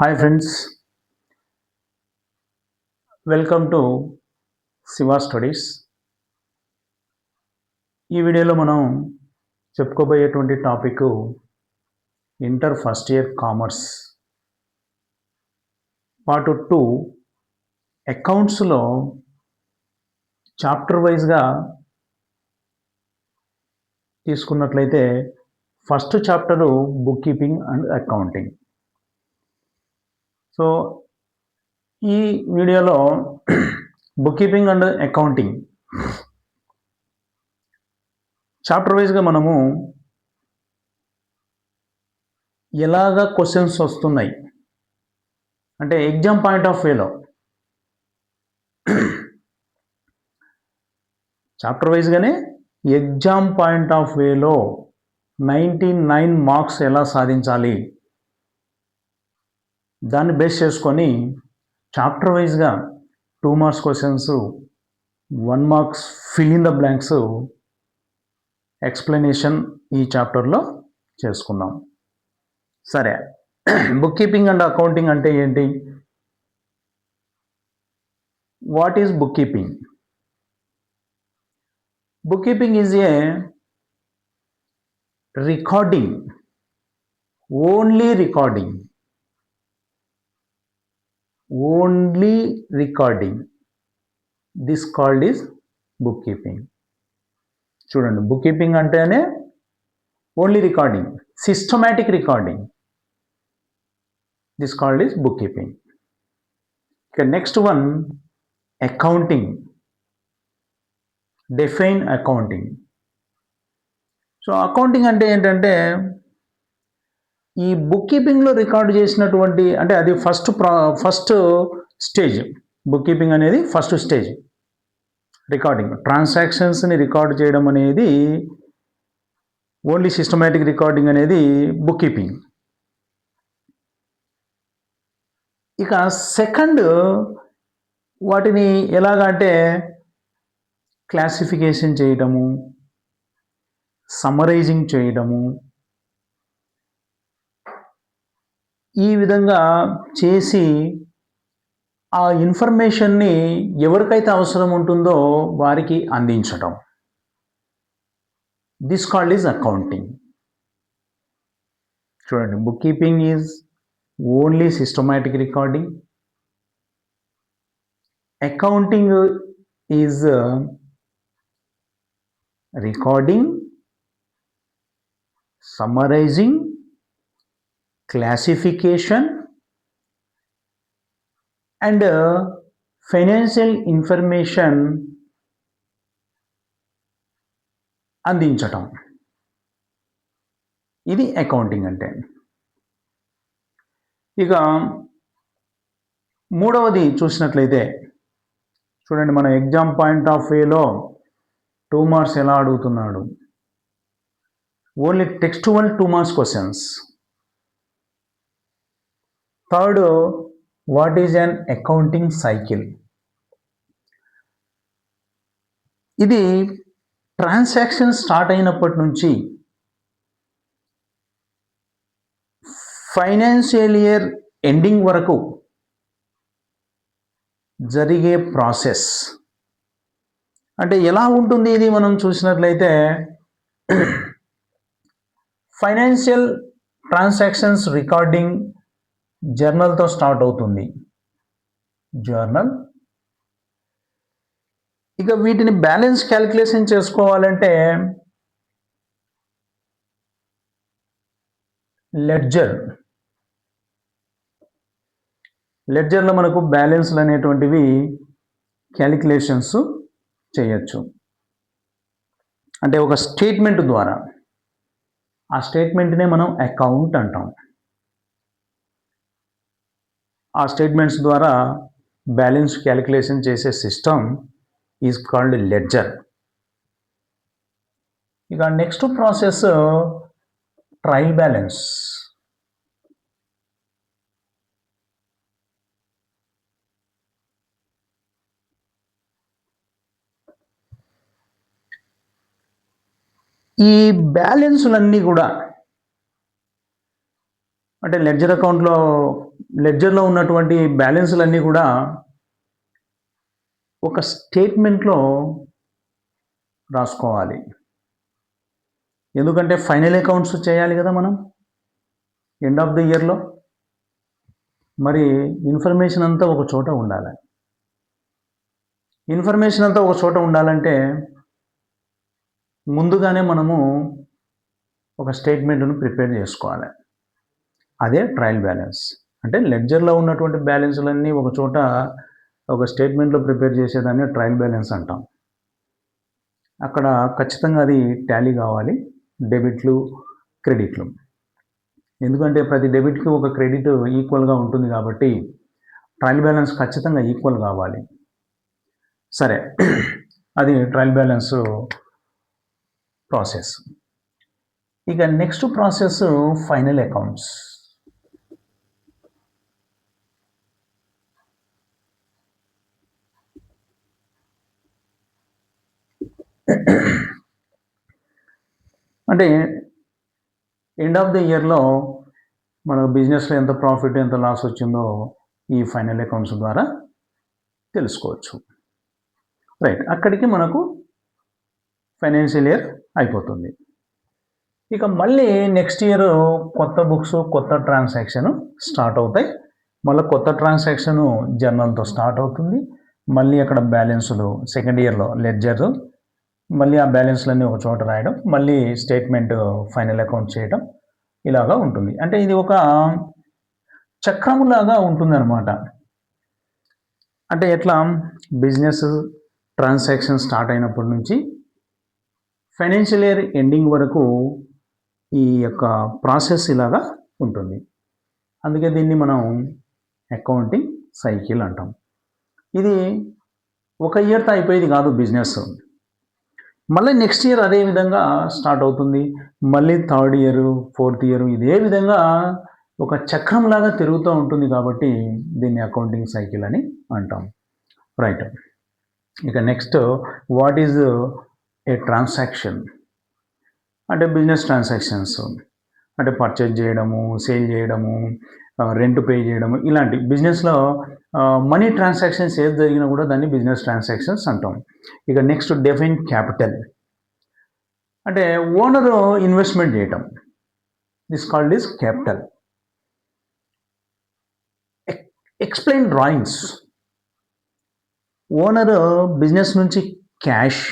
Hi friends, welcome to Shiva studies. ఈ వీడియోలో మనం చెప్పుకోబోయేటువంటి topic inter first year commerce part 2 అకౌంట్స్లో చాప్టర్ వైజ్గా తీసుకున్నట్లయితే first chapter book keeping and accounting. So ఈ వీడియోలో book keeping and accounting chapter వైజ్గా మనము ఎలాగ క్వశ్చన్స్ వస్తున్నాయి అంటే ఎగ్జామ్ పాయింట్ ఆఫ్ వ్యూలో చాప్టర్ వైజ్గానే ఎగ్జామ్ పాయింట్ ఆఫ్ వ్యూలో 99 మార్క్స్ ఎలా సాధించాలి దాన్ని బేస్ చేసుకొని చాప్టర్ వైజ్గా 2 marks questions, 1 marks fill in the blanks explanation ఈ చాప్టర్లో చేసుకుందాం. సరే, బుక్ కీపింగ్ అండ్ అకౌంటింగ్ అంటే ఏంటి? What is book keeping? Book keeping is a recording, only recording, this called is bookkeeping. చూడండి, బుక్ కీపింగ్ అంటేనే only recording, systematic recording, this called is book keeping. ఇక next one accounting, define accounting. So accounting అంటే ఏంటంటే ఈ book కీపింగ్లో record చేసినటువంటి, అంటే అది ఫస్ట్ స్టేజ్. బుక్ కీపింగ్ అనేది ఫస్ట్ స్టేజ్ రికార్డింగ్. ట్రాన్సాక్షన్స్ని రికార్డు చేయడం అనేది ఓన్లీ సిస్టమాటిక్ రికార్డింగ్ అనేది బుక్ కీపింగ్. ఇక సెకండ్ వాటిని ఎలాగంటే క్లాసిఫికేషన్ చేయడము, సమ్మరైజింగ్ చేయడము, ఈ విధంగా చేసి ఆ ఇన్ఫర్మేషన్ని ఎవరికైతే అవసరం ఉంటుందో వారికి అందించడం. This called is accounting. చూడండి, book keeping is only systematic recording, accounting is recording, summarizing, classification and financial information అందించటం. ఇది అకౌంటింగ్ అంటే. ఇక మూడవది చూసినట్లయితే చూడండి, మన ఎగ్జామ్ పాయింట్ ఆఫ్ వ్యూలో 2 మార్క్స్ ఎలా అడుగుతున్నాడు. Only textual 2 marks questions. Third, what is an accounting cycle? ఇది ట్రాన్సాక్షన్ స్టార్ట్ అయినప్పటి నుంచి ఫైనాన్షియల్ ఇయర్ ఎండింగ్ వరకు జరిగే ప్రాసెస్. అంటే ఎలా ఉంటుంది ఇది మనం చూసినట్లయితే ఫైనాన్షియల్ ట్రాన్సాక్షన్స్ రికార్డింగ్ జర్నల్తో స్టార్ట్ అవుతుంది. జర్నల్. ఇక వీటిని బ్యాలెన్స్ క్యాలిక్యులేషన్ చేసుకోవాలంటే లెడ్జర్. లెడ్జర్లో మనకు బ్యాలెన్స్లు అనేటువంటివి క్యాలిక్యులేషన్స్ చేయొచ్చు. అంటే ఒక స్టేట్మెంట్ ద్వారా, ఆ స్టేట్మెంట్నే మనం అకౌంట్ అంటాం. ఆ స్టేట్మెంట్స్ ద్వారా బ్యాలెన్స్ క్యాలిక్యులేషన్ చేసే సిస్టమ్ ఈజ్ కాల్డ్ లెడ్జర్. ఇక నెక్స్ట్ ప్రాసెస్ ట్రయల్ బ్యాలెన్స్. ఈ బ్యాలెన్సులన్నీ కూడా అంటే లెడ్జర్ అకౌంట్లో లెడ్జర్లో ఉన్నటువంటి బ్యాలెన్స్లన్నీ కూడా ఒక స్టేట్మెంట్లో రాసుకోవాలి. ఎందుకంటే ఫైనల్ అకౌంట్స్ చేయాలి కదా మనం ఎండ్ ఆఫ్ ది ఇయర్లో. మరి ఇన్ఫర్మేషన్ అంతా ఒక చోట ఉండాలి. ఇన్ఫర్మేషన్ అంతా ఒక చోట ఉండాలంటే ముందుగానే మనము ఒక స్టేట్మెంట్ను ప్రిపేర్ చేసుకోవాలి. అదే ట్రయల్ బ్యాలెన్స్. అంటే లెడ్జర్లో ఉన్నటువంటి బ్యాలెన్స్లన్నీ ఒక చోట ఒక స్టేట్మెంట్లో ప్రిపేర్ చేసేదాన్ని ట్రయల్ బ్యాలెన్స్ అంటాం. అక్కడ ఖచ్చితంగా అది టాలీ కావాలి, డెబిట్లు క్రెడిట్లు. ఎందుకంటే ప్రతి డెబిట్కి ఒక క్రెడిట్ ఈక్వల్గా ఉంటుంది కాబట్టి ట్రయల్ బ్యాలెన్స్ ఖచ్చితంగా ఈక్వల్ కావాలి. సరే, అది ట్రయల్ బ్యాలెన్స్ ప్రాసెస్. ఇక నెక్స్ట్ ప్రాసెస్ ఫైనల్ అకౌంట్స్. అంటే ఎండ్ ఆఫ్ ద ఇయర్లో మన బిజినెస్లో ఎంత ప్రాఫిట్ ఎంత లాస్ వచ్చిందో ఈ ఫైనల్ అకౌంట్స్ ద్వారా తెలుసుకోవచ్చు. రైట్, అక్కడికి మనకు ఫైనాన్షియల్ ఇయర్ అయిపోతుంది. ఇక మళ్ళీ నెక్స్ట్ ఇయర్ కొత్త బుక్స్ కొత్త ట్రాన్సాక్షన్ స్టార్ట్ అవుతాయి. మళ్ళీ కొత్త ట్రాన్సాక్షన్ జర్నల్తో స్టార్ట్ అవుతుంది. మళ్ళీ అక్కడ బ్యాలెన్సులు సెకండ్ ఇయర్లో లెడ్జర్, మళ్ళీ ఆ బ్యాలెన్స్లన్నీ ఒక చోట రాయడం, మళ్ళీ స్టేట్మెంట్ ఫైనల్ అకౌంట్ చేయడం, ఇలాగా ఉంటుంది. అంటే ఇది ఒక చక్రములాగా ఉంటుంది అనమాట. అంటే ఎట్లా బిజినెస్ ట్రాన్సాక్షన్ స్టార్ట్ అయినప్పటి నుంచి ఫైనాన్షియల్ ఇయర్ ఎండింగ్ వరకు ఈ యొక్క ప్రాసెస్ ఇలాగా ఉంటుంది. అందుకే దీన్ని మనం అకౌంటింగ్ సైకిల్ అంటాం. ఇది ఒక ఇయర్తో అయిపోయేది కాదు బిజినెస్. మళ్ళీ నెక్స్ట్ ఇయర్ అదే విధంగా స్టార్ట్ అవుతుంది. మళ్ళీ థర్డ్ ఇయర్, ఫోర్త్ ఇయర్ ఇదే విధంగా ఒక చక్రంలాగా తిరుగుతూ ఉంటుంది. కాబట్టి దీన్ని అకౌంటింగ్ సైకిల్ అని అంటాం. రైట్, ఇక next what is a transaction? అంటే బిజినెస్ ట్రాన్సాక్షన్స్ అంటే పర్చేజ్ చేయడము, సేల్ చేయడము, రెంట్ పే చేయడము, ఇలాంటి బిజినెస్లో మనీ ట్రాన్సాక్షన్స్ ఏది జరిగినా కూడా దాన్ని బిజినెస్ ట్రాన్సాక్షన్స్ అంటాం. ఇక నెక్స్ట్ డిఫైన్ క్యాపిటల్. అంటే ఓనర్ ఇన్వెస్ట్మెంట్ చేయటం, this called is capital. Explain drawings. Owner business నుంచి క్యాష్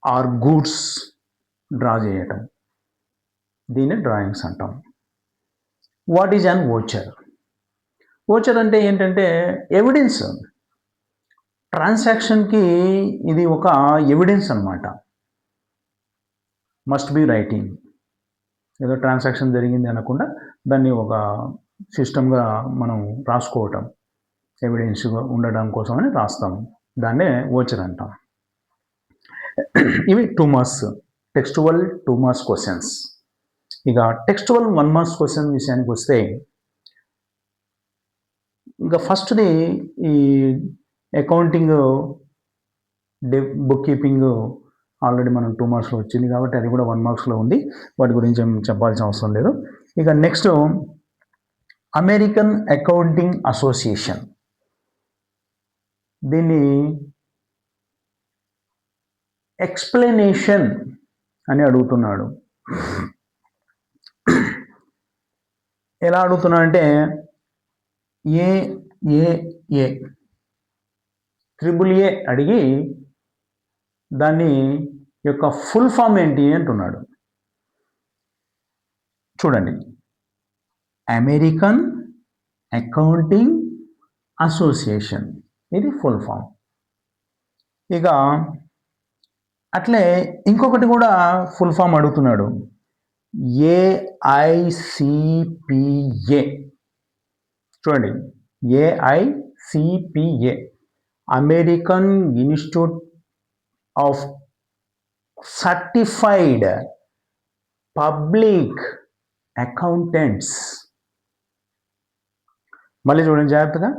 ఆర్ గూడ్స్ డ్రా చేయటం, దీన్ని డ్రాయింగ్స్ అంటాం. What is an voucher? Voucher అంటే ఏంటంటే ఎవిడెన్స్. ట్రాన్సాక్షన్కి ఇది ఒక ఎవిడెన్స్ అనమాట. Must be writing. ఏదో ట్రాన్సాక్షన్ జరిగింది అనకుండా దాన్ని ఒక సిస్టమ్గా మనం రాసుకోవటం, ఎవిడెన్స్గా ఉండడం కోసమని రాస్తాము. దాన్నే వోచర్ అంటాం. ఇవి 2 మార్క్స్ టెక్స్టువల్ 2 మార్క్స్ క్వశ్చన్స్. ఇక టెక్స్టువల్ 1 మార్క్స్ క్వశ్చన్ విషయానికి వస్తే, ఇంకా ఫస్ట్ది ఈ అకౌంటింగ్ బుక్ కీపింగ్ ఆల్రెడీ మనం 2 మార్క్స్లో వచ్చింది కాబట్టి అది కూడా 1 మార్క్స్లో ఉంది. వాటి గురించి ఏం చెప్పాల్సిన అవసరం లేదు. ఇక నెక్స్ట్ అమెరికన్ అకౌంటింగ్ అసోసియేషన్. దీన్ని ఎక్స్ప్లెనేషన్ అని అడుగుతున్నాడు. ఎలా అడుగుతున్నాడంటే ఏ ట్రిపుల్ ఏ అడిగి దాన్ని యొక్క ఫుల్ ఫామ్ ఏంటి అంటున్నాడు. చూడండి, అమెరికన్ అకౌంటింగ్ అసోసియేషన్, ఇది ఫుల్ ఫామ్. ఇక అట్లే ఇంకొకటి కూడా ఫుల్ ఫామ్ అడుగుతున్నాడు, AICPA. చూడండి, AICPA American institute of certified public accountants. మళ్ళీ చూడండి జాగ్రత్తగా.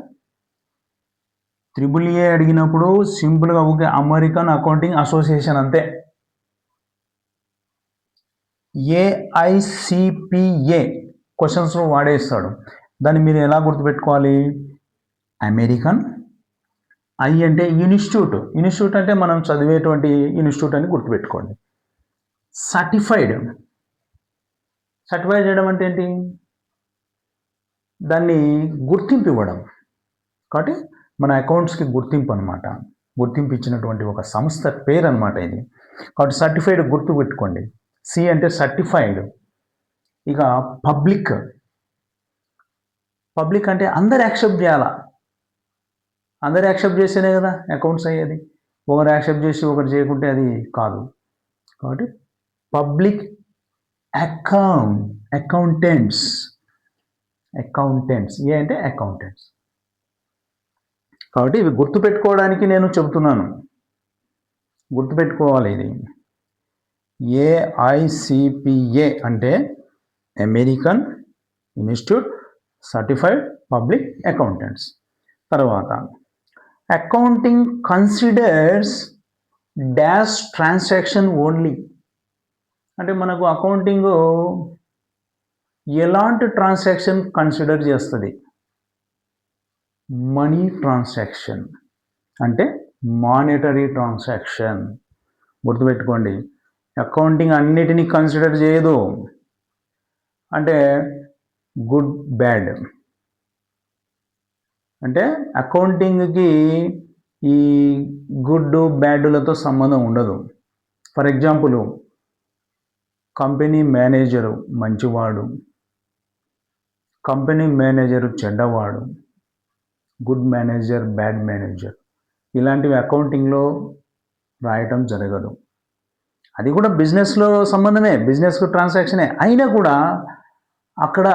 ట్రిపుల్ ఏ అడిగినప్పుడు సింపుల్గా ఊకే అమెరికన్ అకౌంటింగ్ అసోసియేషన్ అంతే. AICPA క్వశ్చన్స్లో వాడేస్తాడు. దాన్ని మీరు ఎలా గుర్తుపెట్టుకోవాలి? అమెరికన్, ఐ అంటే ఇన్స్టిట్యూట్ అంటే మనం చదివేటువంటి ఇన్స్టిట్యూట్ అని గుర్తుపెట్టుకోండి. సర్టిఫైడ్ చేయడం అంటే ఏంటి? దాన్ని గుర్తింపు ఇవ్వడం. కాబట్టి మన అకౌంట్స్కి గుర్తింపు అనమాట, గుర్తింపు ఇచ్చినటువంటి ఒక సంస్థ పేరు అనమాట ఇది. కాబట్టి సర్టిఫైడ్ గుర్తు పెట్టుకోండి. సి అంటే సర్టిఫైడ్. ఇక పబ్లిక్ అంటే అందరు యాక్సెప్ట్ చేయాలా, అందరు యాక్సెప్ట్ చేస్తేనే కదా అకౌంట్స్ అయ్యేది. ఒకరు యాక్సెప్ట్ చేసి ఒకరు చేయకుంటే అది కాదు. కాబట్టి పబ్లిక్ అకౌంటెంట్స్ ఏ అంటే అకౌంటెంట్స్. కాబట్టి ఇవి గుర్తుపెట్టుకోవడానికి నేను చెబుతున్నాను, గుర్తుపెట్టుకోవాలి. ఇది AICPA అంటే American institute certified public accountants. తర్వాత accounting considers dash transaction only అంటే మనకు అకౌంటింగ్ ఎలాంటి ట్రాన్సాక్షన్ కన్సిడర్ చేస్తుంది? మనీ ట్రాన్సాక్షన్ అంటే మానిటరీ ట్రాన్సాక్షన్. గుర్తుపెట్టుకోండి, అకౌంటింగ్ అన్నిటినీ కన్సిడర్ చేయదు. అంటే గుడ్ బ్యాడ్ అంటే అకౌంటింగ్కి ఈ గుడ్ బ్యాడ్లతో సంబంధం ఉండదు. ఫర్ ఎగ్జాంపుల్, కంపెనీ మేనేజరు మంచివాడు, కంపెనీ మేనేజరు చెడ్డవాడు, గుడ్ మేనేజర్, బ్యాడ్ మేనేజర్, ఇలాంటివి అకౌంటింగ్లో రాయటం జరగదు. అది కూడా బిజినెస్లో సంబంధమే, బిజినెస్ ట్రాన్సాక్షనే అయినా కూడా అక్కడ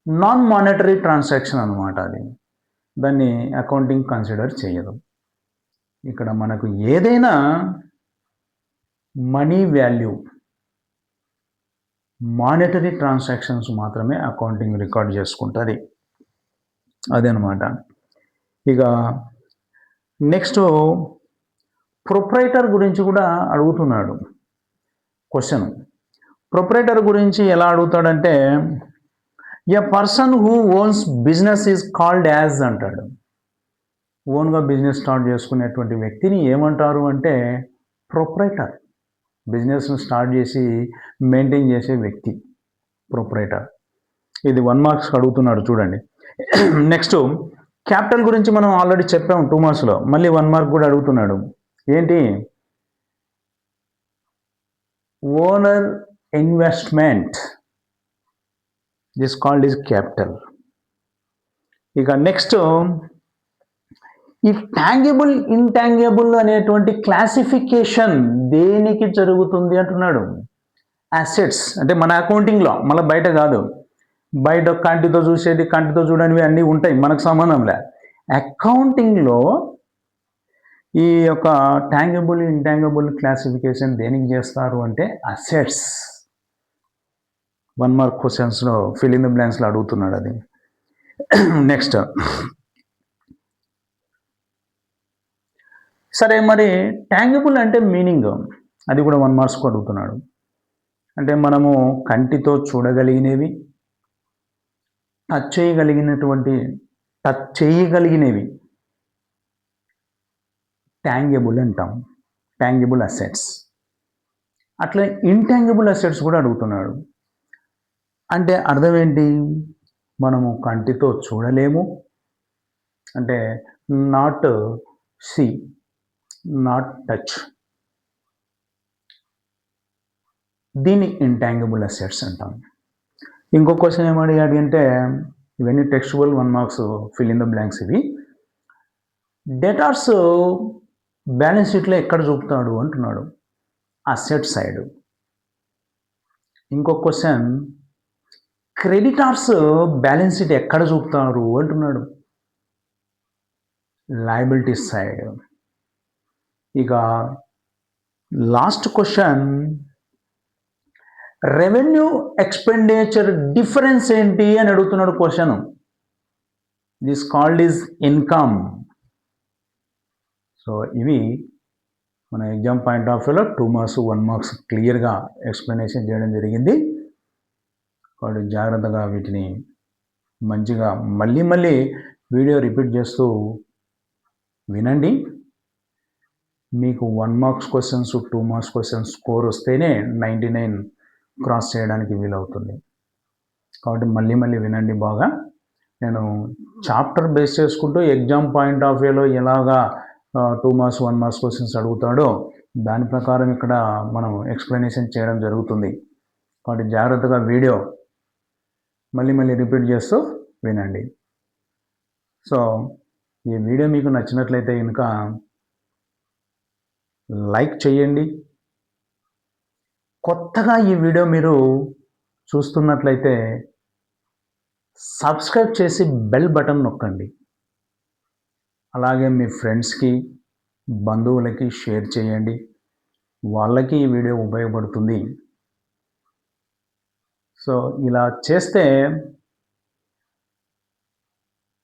నాన్ మానిటరీ ట్రాన్సాక్షన్ అనమాట. అది దాన్ని అకౌంటింగ్ కన్సిడర్ చేయదు. ఇక్కడ మనకు ఏదైనా మనీ వాల్యూ, మానిటరీ ట్రాన్సాక్షన్స్ మాత్రమే అకౌంటింగ్ రికార్డ్ చేసుకుంటుంది. అదనమాట. ఇక నెక్స్ట్ ప్రొప్రైటర్ గురించి కూడా అడుగుతున్నాడు క్వశ్చన్. ప్రొప్రైటర్ గురించి ఎలా అడుగుతాడంటే a person who owns business is called as అంటాడు. ఓన్గా బిజినెస్ స్టార్ట్ చేసుకునేటువంటి వ్యక్తిని ఏమంటారు అంటే ప్రొప్రైటర్. బిజినెస్ను స్టార్ట్ చేసి మెయింటైన్ చేసే వ్యక్తి ప్రొప్రైటర్. ఇది 1 మార్క్స్ అడుగుతున్నాడు చూడండి. నెక్స్ట్ క్యాపిటల్ గురించి మనం ఆల్రెడీ చెప్పాము 2 మార్క్స్లో, మళ్ళీ 1 మార్క్ కూడా అడుగుతున్నాడు. ఏంటి? Owner investment this called is capital. ఇక నెక్స్ట్ ఈ టాంగిబుల్ ఇంటాంగిబుల్ అనేటువంటి క్లాసిఫికేషన్ దేనికి జరుగుతుంది అంటున్నాడు. అసెట్స్ అంటే మన అకౌంటింగ్లో, మళ్ళీ బయట కాదు. బయట కంటితో చూసేది, కంటితో చూడనివి అన్నీ ఉంటాయి, మనకు సంబంధంలే. అకౌంటింగ్లో ఈ యొక్క టాంగిబుల్ ఇంటాంగిబుల్ క్లాసిఫికేషన్ దేనికి చేస్తారు అంటే అసెట్స్. 1 మార్క్ క్వశ్చన్స్లో ఫిల్ ఇన్ ద బ్లాంక్స్లో అడుగుతున్నాడు అది. నెక్స్ట్ సరే, మరి టాంగిబుల్ అంటే మీనింగ్ అది కూడా 1 మార్క్స్కు అడుగుతున్నాడు. అంటే మనము కంటితో చూడగలిగినవి, టచ్ చేయగలిగినవి టాంగిబుల్ అంటాం, టాంగిబుల్ అసెట్స్. అట్లా ఇంటాంగిబుల్ అసెట్స్ కూడా అడుగుతున్నాడు. అంటే అర్థం ఏంటి? మనము కంటితో చూడలేము అంటే నాట్ సీ, నాట్ టచ్, దీన్ని ఇంటాంగిబుల్ అసెట్స్ అంటాం. ఇంకో క్వశ్చన్ ఏమడిగాడు అంటే, ఇవన్నీ textual 1 marks fill in the blanks ఇవి. డెటార్స్ బ్యాలెన్స్ షీట్లో ఎక్కడ చూపుతాడు అంటున్నాడు. Asset side. ఇంకో క్వశ్చన్, క్రెడిటార్స్ బ్యాలెన్స్ షీట్ ఎక్కడ చూపుతారు అంటున్నాడు. Liabilities side. ఇక last question, revenue expenditure difference ఏంటి అని అడుగుతున్నాడు question. This called is income. So ఇవి మన ఎగ్జామ్ పాయింట్ ఆఫ్ వ్యూలో 2 మార్క్స్ 1 మార్క్స్ క్లియర్గా ఎక్స్ప్లెనేషన్ చేయడం జరిగింది. కాబట్టి జాగ్రత్తగా వీటిని మంచిగా మళ్ళీ మళ్ళీ వీడియో రిపీట్ చేస్తూ వినండి. మీకు 1 marks questions, 2 marks questions score వస్తేనే 99 క్రాస్ చేయడానికి వీలవుతుంది. కాబట్టి మళ్ళీ మళ్ళీ వినండి బాగా. నేను చాప్టర్ బేస్ చేసుకుంటూ ఎగ్జామ్ పాయింట్ ఆఫ్ వ్యూలో ఎలాగా 2 మార్క్స్, 1 మార్క్స్ క్వశ్చన్స్ అడుగుతాడో దాని ప్రకారం ఇక్కడ మనం ఎక్స్ప్లెనేషన్ చేయడం జరుగుతుంది. కాబట్టి జాగ్రత్తగా వీడియో మళ్ళీ మళ్ళీ రిపీట్ చేస్తూ వినండి. సో ఈ వీడియో మీకు నచ్చినట్లయితే కనుక లైక్ చేయండి. కొత్తగా ఈ వీడియో మీరు చూస్తున్నట్లయితే సబ్స్క్రైబ్ చేసి బెల్ బటన్ నొక్కండి. అలాగే మీ ఫ్రెండ్స్కి, బంధువులకి షేర్ చేయండి. వాళ్ళకి ఈ వీడియో ఉపయోగపడుతుంది. సో ఇలా చేస్తే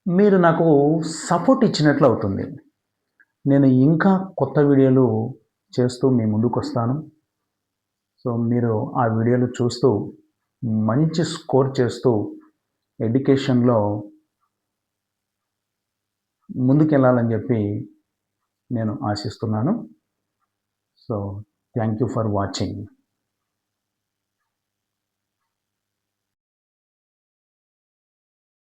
మీరు నాకు సపోర్ట్ ఇచ్చినట్లు అవుతుంది. నేను ఇంకా కొత్త వీడియోలు చేస్తూ మీ ముందుకు వస్తాను. సో మీరు ఆ వీడియోలు చూస్తూ మంచి స్కోర్ చేస్తూ ఎడ్యుకేషన్లో ముందుకెళ్ళాలని చెప్పి నేను ఆశిస్తున్నాను. So thank you for watching.